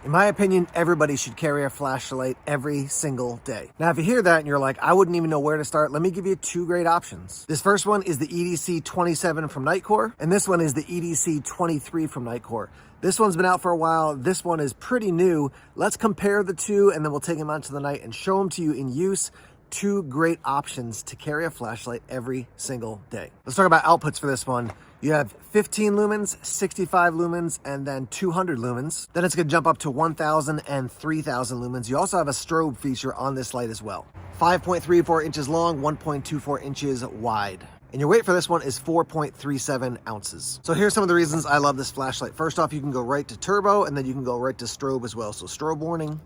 In my opinion, everybody should carry a flashlight every single day. Now, if you hear that and you're like, I wouldn't even know where to start, let me give you two great options. This first one is the EDC 27 from Nitecore, and this one is the EDC 23 from Nitecore. This one's been out for a while. This one is pretty new. Let's compare the two, and then we'll take them out to the night and show them to you in use. Two great options to carry a flashlight every single day. Let's talk about outputs for this one. You have 15 lumens, 65 lumens, and then 200 lumens. Then it's gonna jump up to 1,000 and 3,000 lumens. You also have a strobe feature on this light as well. 5.34 inches long, 1.24 inches wide. And your weight for this one is 4.37 ounces. So here's some of the reasons I love this flashlight. First off, you can go right to turbo, and then you can go right to strobe as well. So strobe warning.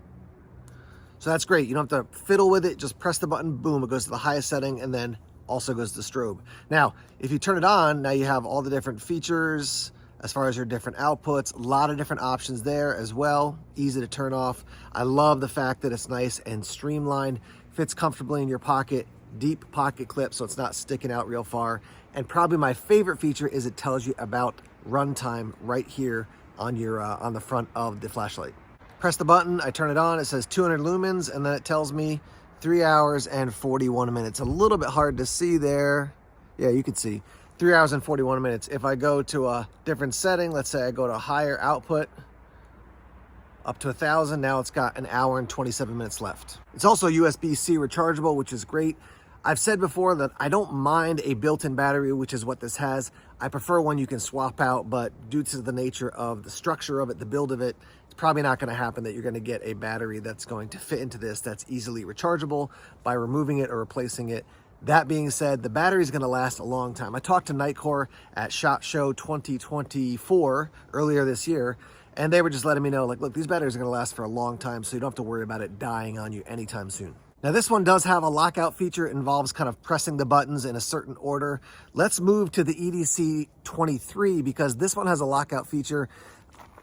So that's great. You don't have to fiddle with it. Just press the button, boom, it goes to the highest setting, and then also goes to strobe. Now, if you turn it on, now you have all the different features as far as your different outputs, a lot of different options there as well, easy to turn off. I love the fact that it's nice and streamlined, fits comfortably in your pocket, deep pocket clip so it's not sticking out real far. And probably my favorite feature is it tells you about runtime right here on your on the front of the flashlight. Press the button, I turn it on, it says 200 lumens, and then it tells me 3 hours and 41 minutes. A little bit hard to see there. Yeah, you can see 3 hours and 41 minutes. If I go to a different setting, let's say I go to higher output, up to 1,000, now it's got an hour and 27 minutes left. It's also USB-C rechargeable, which is great. I've said before that I don't mind a built-in battery, which is what this has. I prefer one you can swap out, but due to the nature of the structure of it, the build of it, it's probably not going to happen that you're going to get a battery that's going to fit into this that's easily rechargeable by removing it or replacing it. That being said, the battery is going to last a long time. I talked to Nitecore at SHOT Show 2024 earlier this year, and they were just letting me know, like, look, these batteries are going to last for a long time, so you don't have to worry about it dying on you anytime soon. Now this one does have a lockout feature. It involves kind of pressing the buttons in a certain order. Let's move to the EDC 23 because this one has a lockout feature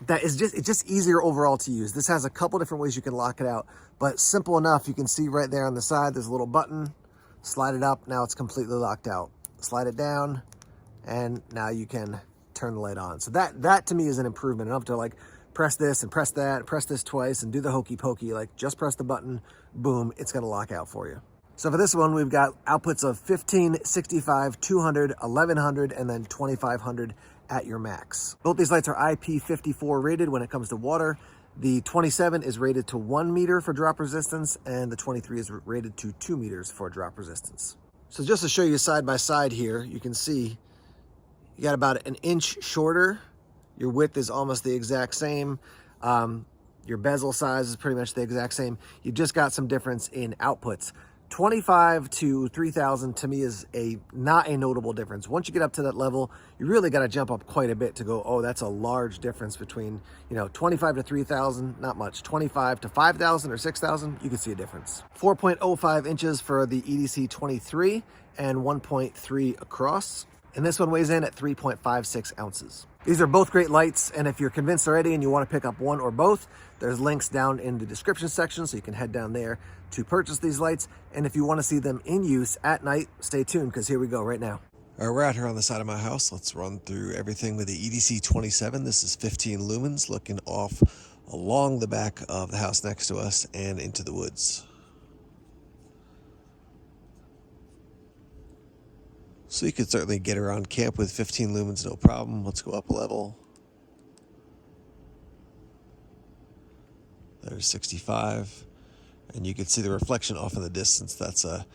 that is it's just easier overall to use. This has a couple different ways you can lock it out, but simple enough. You can see right there on the side, there's a little button, slide it up, now it's completely locked out. Slide it down, and now you can turn the light on. So that to me is an improvement. Enough to like press this and press that, press this twice and do the hokey pokey, like just press the button, boom, it's gonna lock out for you. So for this one, we've got outputs of 15, 65, 200, 1100, and then 2500 at your max. Both these lights are IP54 rated when it comes to water. The 27 is rated to 1 meter for drop resistance, and the 23 is rated to 2 meters for drop resistance. So just to show you side by side here, you can see you got about an inch shorter. Your width is almost the exact same. Your bezel size is pretty much the exact same. You've just got some difference in outputs. 25 to 3,000 to me is not a notable difference. Once you get up to that level, you really got to jump up quite a bit to go, oh, that's a large difference between, 25 to 3,000, not much. 25 to 5,000 or 6,000, you can see a difference. 4.05 inches for the EDC 23 and 1.3 across. And this one weighs in at 3.56 ounces. These are both great lights, and if you're convinced already and you want to pick up one or both, there's links down in the description section, so you can head down there to purchase these lights. And if you want to see them in use at night, stay tuned, because here we go right now. All right, we're out here on the side of my house. Let's run through everything with the EDC 27. This is 15 lumens, looking off along the back of the house next to us and into the woods. So you could certainly get around camp with 15 lumens, no problem. Let's go up a level. There's 65. And you can see the reflection off in the distance. That's a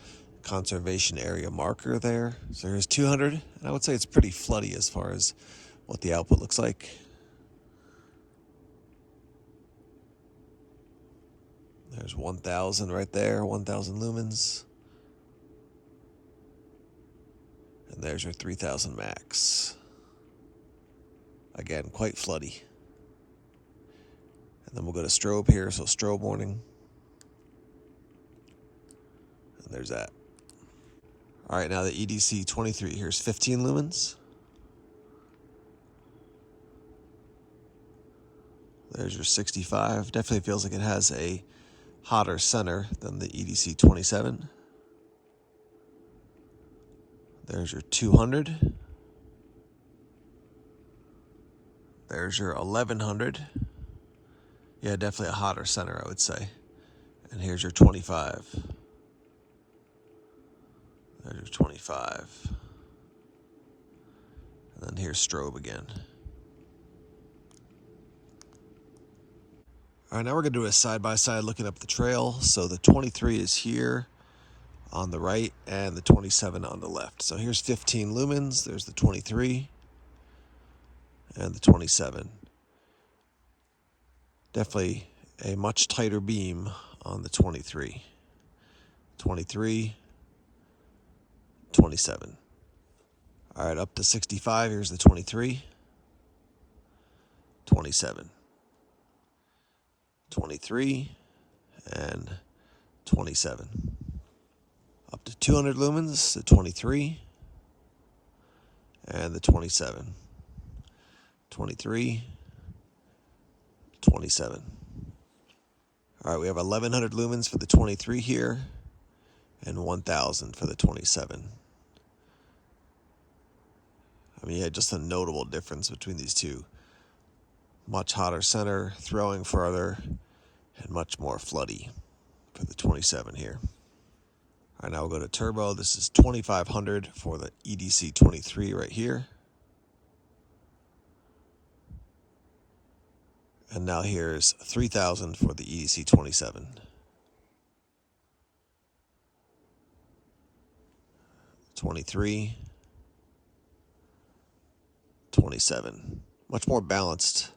conservation area marker there. So here's 200. And I would say it's pretty floody as far as what the output looks like. There's 1,000 right there, 1,000 lumens. And there's your 3,000 max. Again, quite floody. And then we'll go to strobe here, so strobe warning. And there's that. All right, now the EDC 23, here's 15 lumens. There's your 65. Definitely feels like it has a hotter center than the EDC 27. There's your 200. There's your 1100. Yeah, definitely a hotter center, I would say. And here's your 25. There's your 25. And then here's strobe again. All right, now we're going to do a side-by-side looking up the trail. So the 23 is here on the right and the 27 on the left. So here's 15 lumens. There's the 23 and the 27. Definitely a much tighter beam on the 23. 23, 27. All right, up to 65. Here's the 23, 27. 23 and 27. Up to 200 lumens, the 23 and the 27. 23, 27. All right, we have 1100 lumens for the 23 here and 1000 for the 27. I mean, yeah, just a notable difference between these two. Much hotter center, throwing further, and much more floody for the 27 here. All right, now we'll go to turbo. This is 2500 for the EDC 23 right here. And now here's 3000 for the EDC 27. 23, 27. Much more balanced.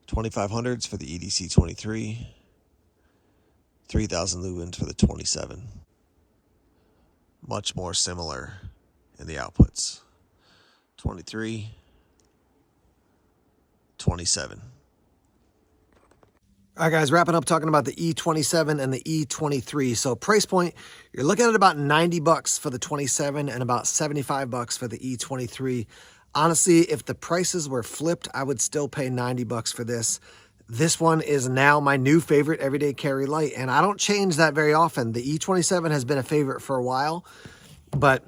2500s for the EDC 23, 3000 lumens for the 27. Much more similar in the outputs. 23, 27. All right, guys, wrapping up talking about the E27 and the E23. So price point, you're looking at about 90 bucks for the 27 and about 75 bucks for the E23. Honestly, if the prices were flipped, I would still pay 90 bucks for this. This one is now my new favorite everyday carry light, and I don't change that very often. The E27 has been a favorite for a while, but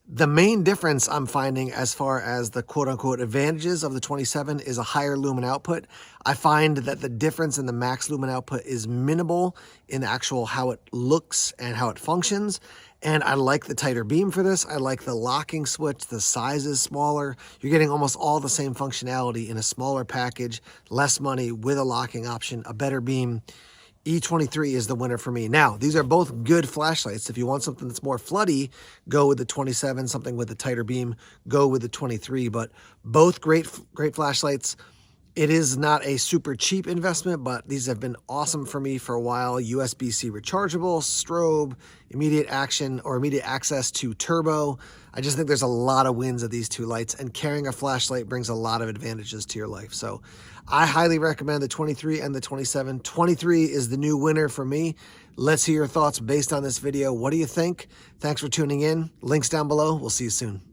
the main difference I'm finding as far as the quote-unquote advantages of the 27 is a higher lumen output. I find that the difference in the max lumen output is minimal in the actual how it looks and how it functions. And I like the tighter beam for this. I like the locking switch. The size is smaller. You're getting almost all the same functionality in a smaller package, less money with a locking option, a better beam. E23 is the winner for me. Now, these are both good flashlights. If you want something that's more floody, go with the 27. Something with a tighter beam, go with the 23. But both great flashlights. It is not a super cheap investment, but these have been awesome for me for a while. USB-C rechargeable, strobe, immediate action or immediate access to turbo. I just think there's a lot of wins of these two lights, and carrying a flashlight brings a lot of advantages to your life. So I highly recommend the 23 and the 27. 23 is the new winner for me. Let's hear your thoughts based on this video. What do you think? Thanks for tuning in. Links down below. We'll see you soon.